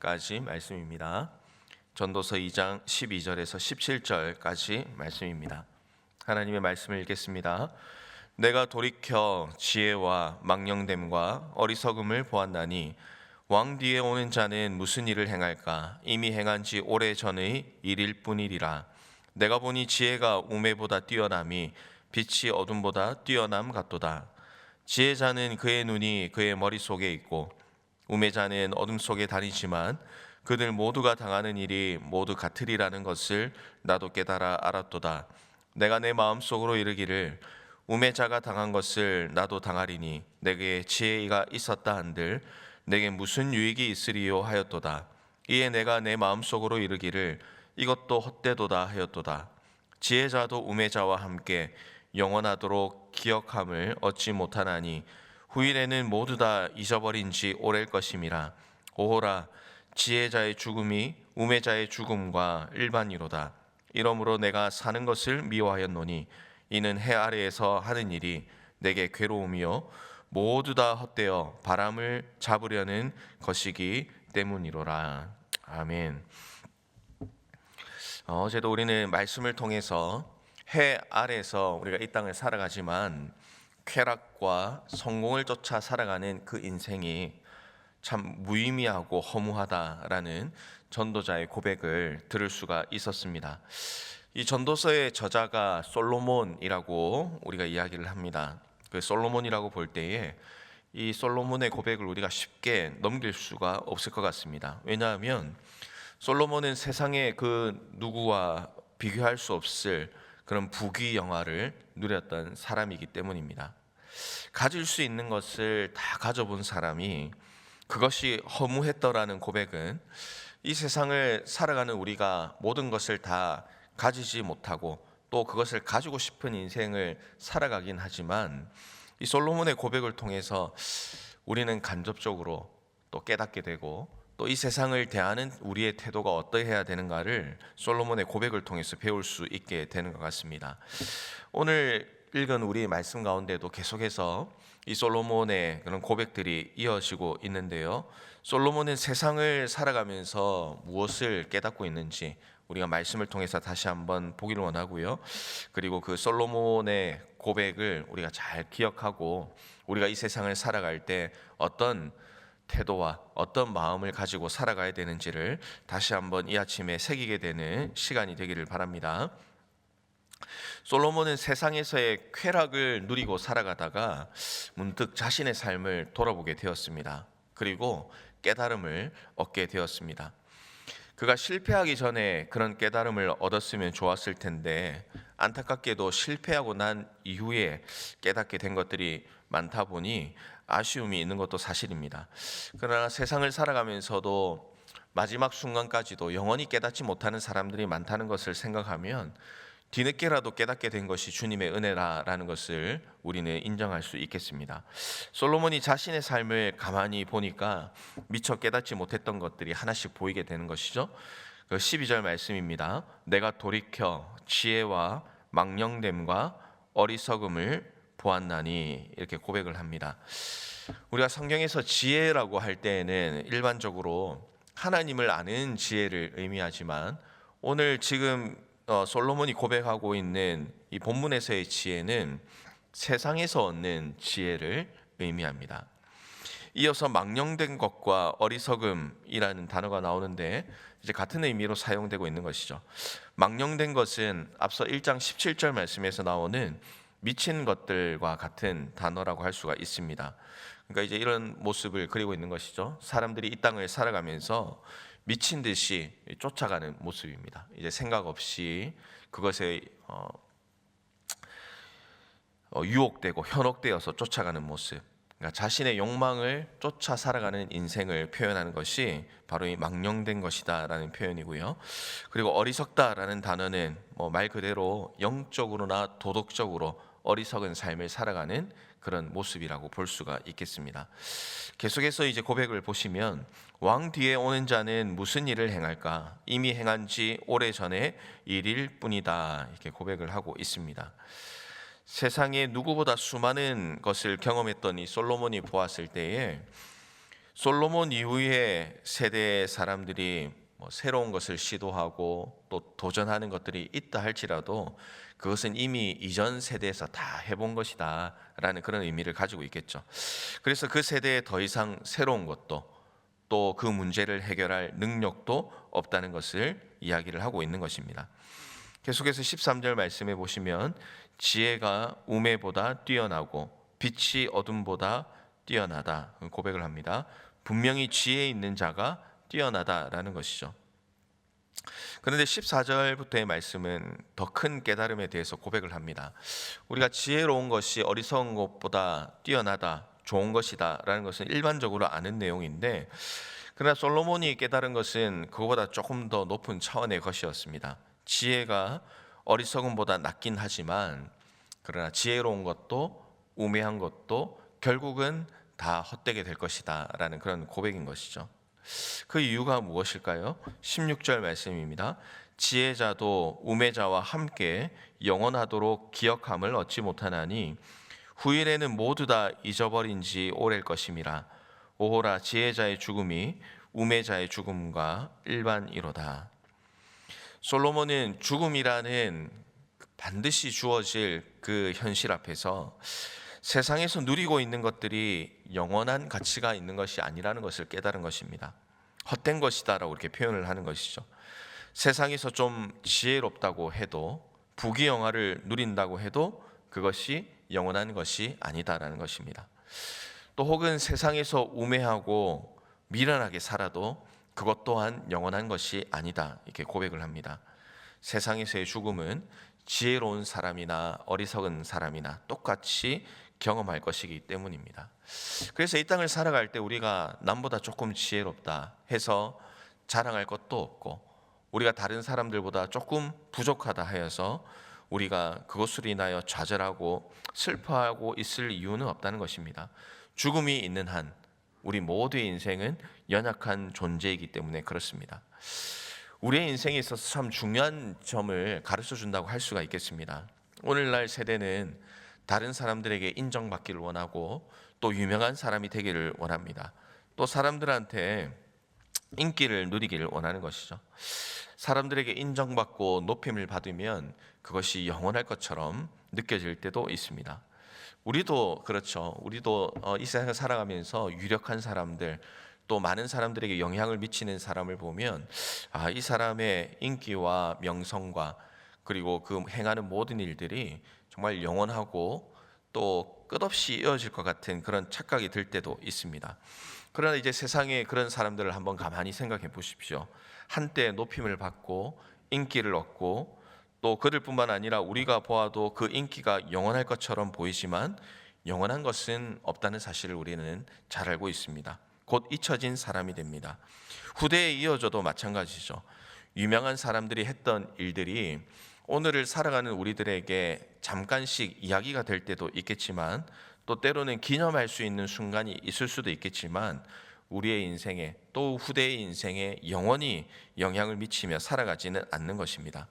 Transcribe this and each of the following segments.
14절까지 말씀입니다. 전도서 2장 12절에서 17절까지 말씀입니다. 하나님의 말씀을 읽겠습니다. 내가 돌이켜 지혜와 망령됨과 어리석음을 보았나니 왕 뒤에 오는 자는 무슨 일을 행할까? 이미 행한 지 오래전의 일일 뿐이리라. 내가 보니 지혜가 우매보다 뛰어남이 빛이 어둠보다 뛰어남 같도다. 지혜자는 그의 눈이 그의 머릿속에 있고 우매자는 어둠 속에 다니지만 그들 모두가 당하는 일이 모두 같으리라는 것을 나도 깨달아 알았도다. 내가 내 마음속으로 이르기를 우매자가 당한 것을 나도 당하리니 내게 지혜가 있었다 한들 내게 무슨 유익이 있으리요 하였도다. 이에 내가 내 마음속으로 이르기를 이것도 헛되도다 하였도다. 지혜자도 우매자와 함께 영원하도록 기억함을 얻지 못하나니 후일에는 모두 다 잊어버린 지 오래일 것임이라. 오호라, 지혜자의 죽음이 우매자의 죽음과 일반이로다. 이러므로 내가 사는 것을 미워하였노니 이는 해 아래에서 하는 일이 내게 괴로움이요 모두 다 헛되어 바람을 잡으려는 것이기 때문이로라. 아멘. 어제도 우리는 말씀을 통해서 해 아래에서 우리가 이 땅을 살아가지만 쾌락과 성공을 쫓아 살아가는 그 인생이 참 무의미하고 허무하다라는 전도자의 고백을 들을 수가 있었습니다. 이 전도서의 저자가 솔로몬이라고 우리가 이야기를 합니다. 그 솔로몬이라고 볼 때에 이 솔로몬의 고백을 우리가 쉽게 넘길 수가 없을 것 같습니다. 왜냐하면 솔로몬은 세상의 그 누구와 비교할 수 없을 그런 부귀 영화를 누렸던 사람이기 때문입니다. 가질 수 있는 것을 다 가져본 사람이 그것이 허무했더라는 고백은 이 세상을 살아가는 우리가 모든 것을 다 가지지 못하고 또 그것을 가지고 싶은 인생을 살아가긴 하지만 이 솔로몬의 고백을 통해서 우리는 간접적으로 또 깨닫게 되고 또 이 세상을 대하는 우리의 태도가 어떠해야 되는가를 솔로몬의 고백을 통해서 배울 수 있게 되는 것 같습니다. 오늘 읽은 우리 말씀 가운데도 계속해서 이 솔로몬의 그런 고백들이 이어지고 있는데요. 솔로몬은 세상을 살아가면서 무엇을 깨닫고 있는지 우리가 말씀을 통해서 다시 한번 보기를 원하고요. 그리고 그 솔로몬의 고백을 우리가 잘 기억하고 우리가 이 세상을 살아갈 때 어떤 태도와 어떤 마음을 가지고 살아가야 되는지를 다시 한번 이 아침에 새기게 되는 시간이 되기를 바랍니다. 솔로몬은 세상에서의 쾌락을 누리고 살아가다가 문득 자신의 삶을 돌아보게 되었습니다. 그리고 깨달음을 얻게 되었습니다. 그가 실패하기 전에 그런 깨달음을 얻었으면 좋았을 텐데 안타깝게도 실패하고 난 이후에 깨닫게 된 것들이 많다 보니 아쉬움이 있는 것도 사실입니다. 그러나 세상을 살아가면서도 마지막 순간까지도 영원히 깨닫지 못하는 사람들이 많다는 것을 생각하면 뒤늦게라도 깨닫게 된 것이 주님의 은혜라는 것을 우리는 인정할 수 있겠습니다. 솔로몬이 자신의 삶을 가만히 보니까 미처 깨닫지 못했던 것들이 하나씩 보이게 되는 것이죠. 12절 말씀입니다. 내가 돌이켜 지혜와 망령됨과 어리석음을 보았나니 이렇게 고백을 합니다. 우리가 성경에서 지혜라고 할 때에는 일반적으로 하나님을 아는 지혜를 의미하지만 오늘 지금 솔로몬이 고백하고 있는 이 본문에서의 지혜는 세상에서 얻는 지혜를 의미합니다. 이어서 망령된 것과 어리석음이라는 단어가 나오는데 이제 같은 의미로 사용되고 있는 것이죠. 망령된 것은 앞서 1장 17절 말씀에서 나오는 미친 것들과 같은 단어라고 할 수가 있습니다. 그러니까 이제 이런 모습을 그리고 있는 것이죠. 사람들이 이 땅을 살아가면서 미친 듯이 쫓아가는 모습입니다. 이제 생각 없이 그것에 유혹되고 현혹되어서 쫓아가는 모습. 그러니까 자신의 욕망을 쫓아 살아가는 인생을 표현하는 것이 바로 이 망령된 것이다라는 표현이고요. 그리고 어리석다라는 단어는 말 그대로 영적으로나 도덕적으로 어리석은 삶을 살아가는 그런 모습이라고 볼 수가 있겠습니다. 계속해서 이제 고백을 보시면 왕 뒤에 오는 자는 무슨 일을 행할까? 이미 행한 지 오래전의 일일 뿐이다. 이렇게 고백을 하고 있습니다. 세상에 누구보다 수많은 것을 경험했던 이 솔로몬이 보았을 때에 솔로몬 이후의 세대 사람들이 새로운 것을 시도하고 또 도전하는 것들이 있다 할지라도 그것은 이미 이전 세대에서 다 해본 것이다 라는 그런 의미를 가지고 있겠죠. 그래서 그 세대에 더 이상 새로운 것도 또 그 문제를 해결할 능력도 없다는 것을 이야기를 하고 있는 것입니다. 계속해서 13절 말씀해 보시면 지혜가 우매보다 뛰어나고 빛이 어둠보다 뛰어나다 고백을 합니다. 분명히 지혜 있는 자가 뛰어나다라는 것이죠. 그런데 14절부터의 말씀은 더 큰 깨달음에 대해서 고백을 합니다. 우리가 지혜로운 것이 어리석은 것보다 뛰어나다, 좋은 것이다 라는 것은 일반적으로 아는 내용인데, 그러나 솔로몬이 깨달은 것은 그거보다 조금 더 높은 차원의 것이었습니다. 지혜가 어리석음보다 낫긴 하지만 그러나 지혜로운 것도 우매한 것도 결국은 다 헛되게 될 것이다 라는 그런 고백인 것이죠. 그 이유가 무엇일까요? 16절 말씀입니다. 지혜자도 우매자와 함께 영원하도록 기억함을 얻지 못하나니 후일에는 모두 다 잊어버린 지 오래일 것임이라. 오호라, 지혜자의 죽음이 우매자의 죽음과 일반이로다. 솔로몬은 죽음이라는 반드시 주어질 그 현실 앞에서 세상에서 누리고 있는 것들이 영원한 가치가 있는 것이 아니라는 것을 깨달은 것입니다. 헛된 것이다라고 이렇게 표현을 하는 것이죠. 세상에서 좀 지혜롭다고 해도, 부귀영화를 누린다고 해도 그것이 영원한 것이 아니다라는 것입니다. 또 혹은 세상에서 우매하고 미련하게 살아도 그것 또한 영원한 것이 아니다, 이렇게 고백을 합니다. 세상에서의 죽음은 지혜로운 사람이나 어리석은 사람이나 똑같이 경험할 것이기 때문입니다. 그래서 이 땅을 살아갈 때 우리가 남보다 조금 지혜롭다 해서 자랑할 것도 없고, 우리가 다른 사람들보다 조금 부족하다 하여서 우리가 그것으로 인하여 좌절하고 슬퍼하고 있을 이유는 없다는 것입니다. 죽음이 있는 한 우리 모두의 인생은 연약한 존재이기 때문에 그렇습니다. 우리의 인생에 있어서 참 중요한 점을 가르쳐 준다고 할 수가 있겠습니다. 오늘날 세대는 다른 사람들에게 인정받기를 원하고 또 유명한 사람이 되기를 원합니다. 또 사람들한테 인기를 누리기를 원하는 것이죠. 사람들에게 인정받고 높임을 받으면 그것이 영원할 것처럼 느껴질 때도 있습니다. 우리도 그렇죠. 우리도 이 세상을 살아가면서 유력한 사람들, 또 많은 사람들에게 영향을 미치는 사람을 보면 이 사람의 인기와 명성과 그리고 그 행하는 모든 일들이 정말 영원하고 또 끝없이 이어질 것 같은 그런 착각이 들 때도 있습니다. 그러나 이제 세상에 그런 사람들을 한번 가만히 생각해 보십시오. 한때 높임을 받고 인기를 얻고 또 그들뿐만 아니라 우리가 보아도 그 인기가 영원할 것처럼 보이지만 영원한 것은 없다는 사실을 우리는 잘 알고 있습니다. 곧 잊혀진 사람이 됩니다. 후대에 이어져도 마찬가지죠. 유명한 사람들이 했던 일들이 오늘을 살아가는 우리들에게 잠깐씩 이야기가 될 때도 있겠지만 또 때로는 기념할 수 있는 순간이 있을 수도 있겠지만 우리의 인생에 또 후대의 인생에 영원히 영향을 미치며 살아가지는 않는 것입니다.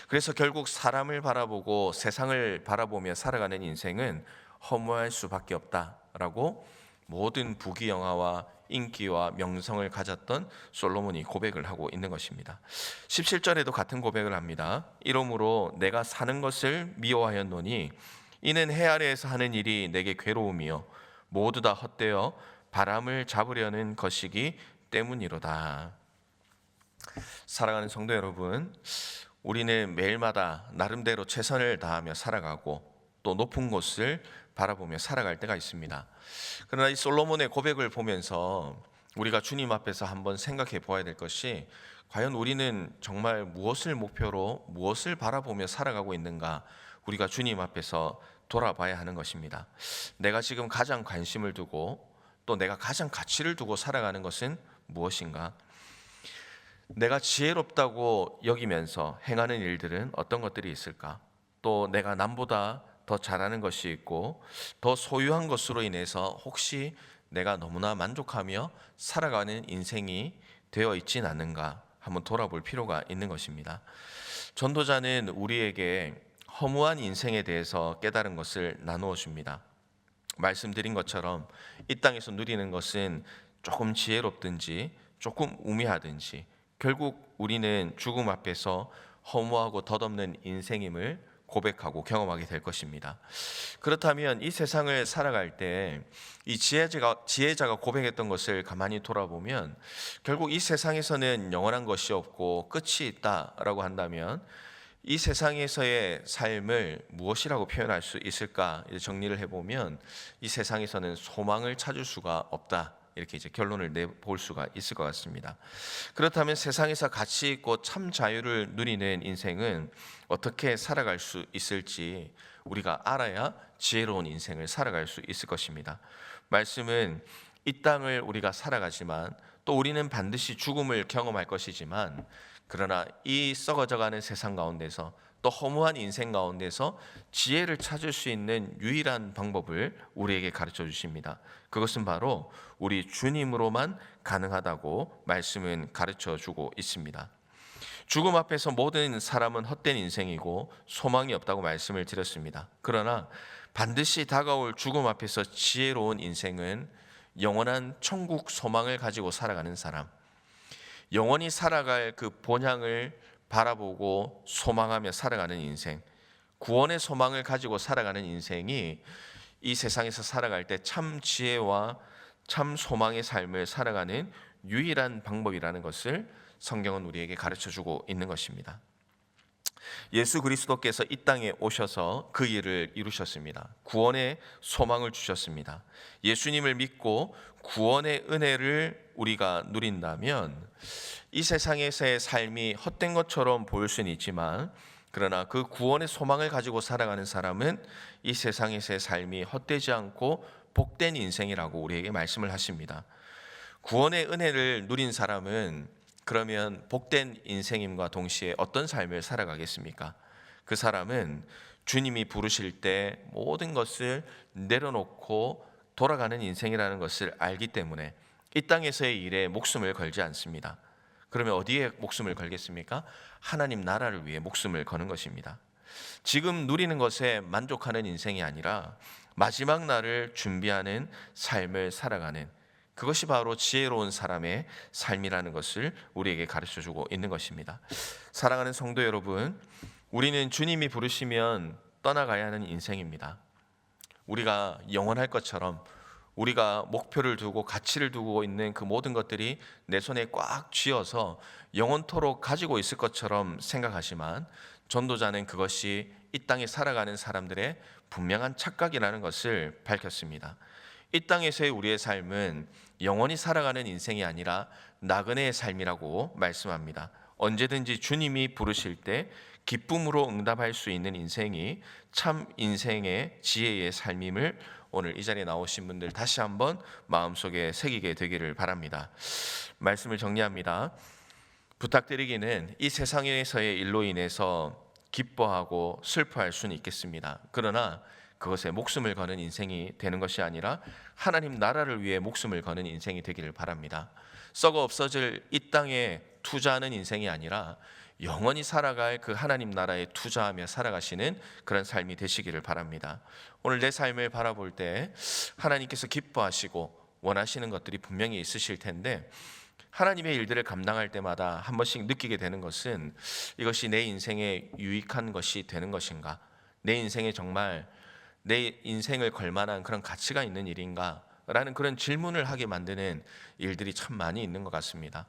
그래서 결국 사람을 바라보고 세상을 바라보며 살아가는 인생은 허무할 수밖에 없다라고 모든 부귀영화와 인기와 명성을 가졌던 솔로몬이 고백을 하고 있는 것입니다. 17절에도 같은 고백을 합니다. 이러므로 내가 사는 것을 미워하였노니 이는 해 아래에서 하는 일이 내게 괴로움이요 모두 다 헛되어 바람을 잡으려는 것이기 때문이로다. 사랑하는 성도 여러분, 우리는 매일마다 나름대로 최선을 다하며 살아가고 또 높은 곳을 바라보며 살아갈 때가 있습니다. 그러나 이 솔로몬의 고백을 보면서 우리가 주님 앞에서 한번 생각해 보아야 될 것이, 과연 우리는 정말 무엇을 목표로 무엇을 바라보며 살아가고 있는가, 우리가 주님 앞에서 돌아봐야 하는 것입니다. 내가 지금 가장 관심을 두고 또 내가 가장 가치를 두고 살아가는 것은 무엇인가? 내가 지혜롭다고 여기면서 행하는 일들은 어떤 것들이 있을까? 또 내가 남보다 더 잘하는 것이 있고 더 소유한 것으로 인해서 혹시 내가 너무나 만족하며 살아가는 인생이 되어 있진 않는가 한번 돌아볼 필요가 있는 것입니다. 전도자는 우리에게 허무한 인생에 대해서 깨달은 것을 나누어 줍니다. 말씀드린 것처럼 이 땅에서 누리는 것은 조금 지혜롭든지 조금 우매하든지 결국 우리는 죽음 앞에서 허무하고 덧없는 인생임을 고백하고 경험하게 될 것입니다. 그렇다면 이 세상을 살아갈 때 이 지혜자가 고백했던 것을 가만히 돌아보면 결국 이 세상에서는 영원한 것이 없고 끝이 있다라고 한다면 이 세상에서의 삶을 무엇이라고 표현할 수 있을까 정리를 해보면 이 세상에서는 소망을 찾을 수가 없다, 이렇게 이제 결론을 내볼 수가 있을 것 같습니다. 그렇다면 세상에서 가치 있고 참 자유를 누리는 인생은 어떻게 살아갈 수 있을지 우리가 알아야 지혜로운 인생을 살아갈 수 있을 것입니다. 말씀은 이 땅을 우리가 살아가지만 또 우리는 반드시 죽음을 경험할 것이지만 그러나 이 썩어져가는 세상 가운데서 또 허무한 인생 가운데서 지혜를 찾을 수 있는 유일한 방법을 우리에게 가르쳐 주십니다. 그것은 바로 우리 주님으로만 가능하다고 말씀은 가르쳐 주고 있습니다. 죽음 앞에서 모든 사람은 헛된 인생이고 소망이 없다고 말씀을 드렸습니다. 그러나 반드시 다가올 죽음 앞에서 지혜로운 인생은 영원한 천국 소망을 가지고 살아가는 사람, 영원히 살아갈 그 본향을 바라보고 소망하며 살아가는 인생, 구원의 소망을 가지고 살아가는 인생이 이 세상에서 살아갈 때 참 지혜와 참 소망의 삶을 살아가는 유일한 방법이라는 것을 성경은 우리에게 가르쳐주고 있는 것입니다. 예수 그리스도께서 이 땅에 오셔서 그 일을 이루셨습니다. 구원의 소망을 주셨습니다. 예수님을 믿고 구원의 은혜를 우리가 누린다면 이 세상에서의 삶이 헛된 것처럼 보일 수는 있지만 그러나 그 구원의 소망을 가지고 살아가는 사람은 이 세상에서의 삶이 헛되지 않고 복된 인생이라고 우리에게 말씀을 하십니다. 구원의 은혜를 누린 사람은 그러면 복된 인생임과 동시에 어떤 삶을 살아가겠습니까? 그 사람은 주님이 부르실 때 모든 것을 내려놓고 돌아가는 인생이라는 것을 알기 때문에 이 땅에서의 일에 목숨을 걸지 않습니다. 그러면 어디에 목숨을 걸겠습니까? 하나님 나라를 위해 목숨을 거는 것입니다. 지금 누리는 것에 만족하는 인생이 아니라 마지막 날을 준비하는 삶을 살아가는, 그것이 바로 지혜로운 사람의 삶이라는 것을 우리에게 가르쳐주고 있는 것입니다. 사랑하는 성도 여러분, 우리는 주님이 부르시면 떠나가야 하는 인생입니다. 우리가 영원할 것처럼 우리가 목표를 두고 가치를 두고 있는 그 모든 것들이 내 손에 꽉 쥐어서 영원토록 가지고 있을 것처럼 생각하지만 전도자는 그것이 이 땅에 살아가는 사람들의 분명한 착각이라는 것을 밝혔습니다. 이 땅에서의 우리의 삶은 영원히 살아가는 인생이 아니라 나그네의 삶이라고 말씀합니다. 언제든지 주님이 부르실 때 기쁨으로 응답할 수 있는 인생이 참 인생의 지혜의 삶임을 오늘 이 자리에 나오신 분들 다시 한번 마음속에 새기게 되기를 바랍니다. 말씀을 정리합니다. 부탁드리기는 이 세상에서의 일로 인해서 기뻐하고 슬퍼할 수는 있겠습니다. 그러나 그것에 목숨을 거는 인생이 되는 것이 아니라 하나님 나라를 위해 목숨을 거는 인생이 되기를 바랍니다. 썩어 없어질 이 땅에 투자하는 인생이 아니라 영원히 살아갈 그 하나님 나라에 투자하며 살아가시는 그런 삶이 되시기를 바랍니다. 오늘 내 삶을 바라볼 때 하나님께서 기뻐하시고 원하시는 것들이 분명히 있으실 텐데 하나님의 일들을 감당할 때마다 한 번씩 느끼게 되는 것은 이것이 내 인생에 유익한 것이 되는 것인가? 내 인생에 정말 내 인생을 걸만한 그런 가치가 있는 일인가? 라는 그런 질문을 하게 만드는 일들이 참 많이 있는 것 같습니다.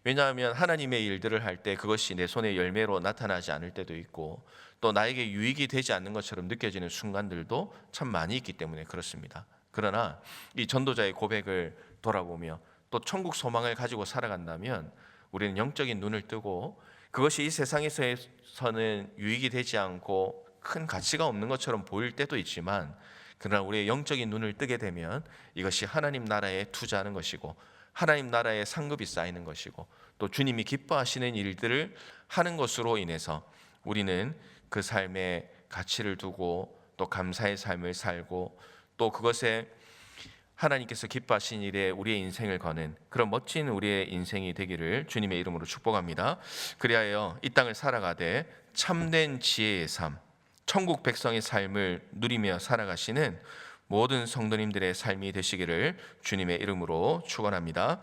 왜냐하면 하나님의 일들을 할 때 그것이 내 손의 열매로 나타나지 않을 때도 있고 또 나에게 유익이 되지 않는 것처럼 느껴지는 순간들도 참 많이 있기 때문에 그렇습니다. 그러나 이 전도자의 고백을 돌아보며 또 천국 소망을 가지고 살아간다면 우리는 영적인 눈을 뜨고 그것이 이 세상에서는 유익이 되지 않고 큰 가치가 없는 것처럼 보일 때도 있지만 그러나 우리의 영적인 눈을 뜨게 되면 이것이 하나님 나라에 투자하는 것이고 하나님 나라의 상급이 쌓이는 것이고 또 주님이 기뻐하시는 일들을 하는 것으로 인해서 우리는 그 삶에 가치를 두고 또 감사의 삶을 살고 또 그것에 하나님께서 기뻐하신 일에 우리의 인생을 거는 그런 멋진 우리의 인생이 되기를 주님의 이름으로 축복합니다. 그리하여 이 땅을 살아가되 참된 지혜의 삶, 천국 백성의 삶을 누리며 살아가시는 모든 성도님들의 삶이 되시기를 주님의 이름으로 축원합니다.